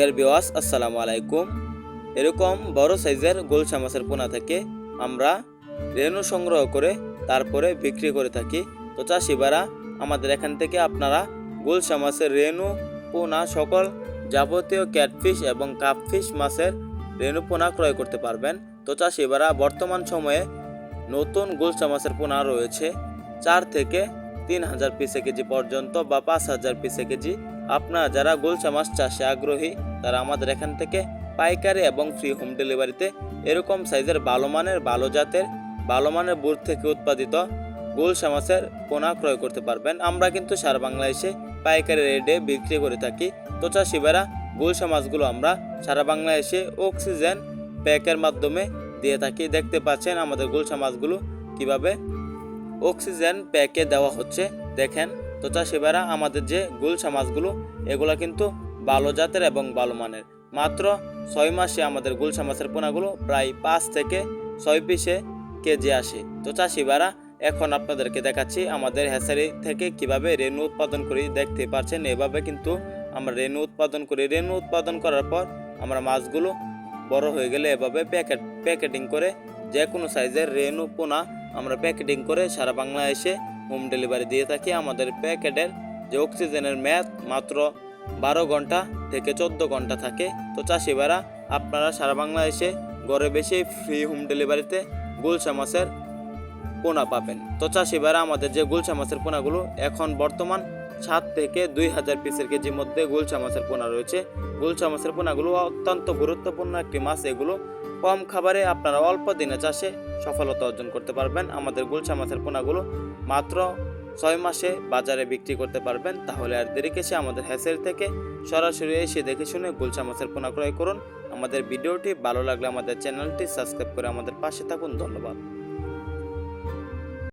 Dear viewers, আসসালামু আলাইকুম। এরকম বড় সাইজের গুলশা মাছের পোনা থেকে আমরা রেণু সংগ্রহ করে তারপরে বিক্রি করে থাকি। তো চাষিবারা, আমাদের এখান থেকে আপনারা গুলশা মাছের রেণু, পোনা, সকল যাবতীয় ক্যাটফিশ এবং কাপফিশ মাছের রেণু পোনা ক্রয় করতে পারবেন। তো চাষিবারা, বর্তমান সময়ে নতুন গুলশা মাছের পোনা রয়েছে 4 থেকে 3,000 পিসে কেজি পর্যন্ত বা 5,000 পিসে কেজি। আপনারা যারা গুলশা মাছ চাষে আগ্রহী তারা আমাদের এখান থেকে পাইকারি এবং ফ্রি হোম ডেলিভারিতে এরকম সাইজের ভালো জাতের ভালো মানের বুট থেকে উৎপাদিত গুলশা মাছের পোনা ক্রয় করতে পারবেন। আমরা কিন্তু সারা বাংলাদেশে পাইকারি রেটে বিক্রি করে থাকি। তো চাষিবারা, গুলশা মাছগুলো আমরা সারা বাংলাদেশে অক্সিজেন প্যাকের মাধ্যমে দিয়ে থাকি। দেখতে পাচ্ছেন আমাদের গুলশা মাছগুলো কিভাবে অক্সিজেন প্যাকে দেওয়া হচ্ছে, দেখেন। তো চাষিবারা, আমাদের যে গুলশা মাছগুলো এগুলো কিন্তু ভালো জাতের এবং ভালো মানের। মাত্র 6 মাসে আমাদের গুলশা মাছের পোনাগুলো প্রায় 5 থেকে 6 পিসে কেজি আসে। তো চাষিবারা, এখন আপনাদেরকে দেখাচ্ছি আমাদের হ্যাচারি থেকে কিভাবে রেণু উৎপাদন করি। দেখতে পাচ্ছেন এভাবে কিন্তু আমরা রেণু উৎপাদন করি। রেণু উৎপাদন করার পর আমরা মাছগুলো বড় হয়ে গেলে এভাবে প্যাকেটিং করে যে কোনো সাইজের রেণু পোনা আমরা প্যাকেটিং করে সারা বাংলাদেশে হোম ডেলিভারি দিয়ে থাকি। আমাদের প্যাকেটের যে অক্সিজেনের মেয়াদ মাত্র 12 ঘন্টা থেকে 14 ঘন্টা থাকে। তো চাষিবারা, আপনারা সারা বাংলাদেশে ঘরে বেশি ফ্রি হোম ডেলিভারিতে গুলশা মাছের পোনা পাবেন। তো চাষিবারা, আমাদের যে গুলশা মাছের পোনাগুলো এখন বর্তমান 7 থেকে 2,000 পিসের কেজির মধ্যে গুলশা মাছের পোনা রয়েছে। গুলশা মাছের পোনাগুলো অত্যন্ত গুরুত্বপূর্ণ একটি মাছ। এগুলো কম খাবারে আপনারা অল্প দিনে চাষে সফলতা অর্জন করতে পারবেন। আমাদের গুলশা মাছের পোনাগুলো মাত্র 6 মাসে বাজারে বিক্রি করতে পারবেন। তাহলে আর দেরি কিসে, আমাদের হ্যাচারি থেকে সরাসরি এসে দেখে শুনে গুলশা মাছের পোনা ক্রয় করুন। আমাদের ভিডিওটি ভালো লাগলে আমাদের চ্যানেলটি সাবস্ক্রাইব করে আমাদের পাশে থাকুন। ধন্যবাদ।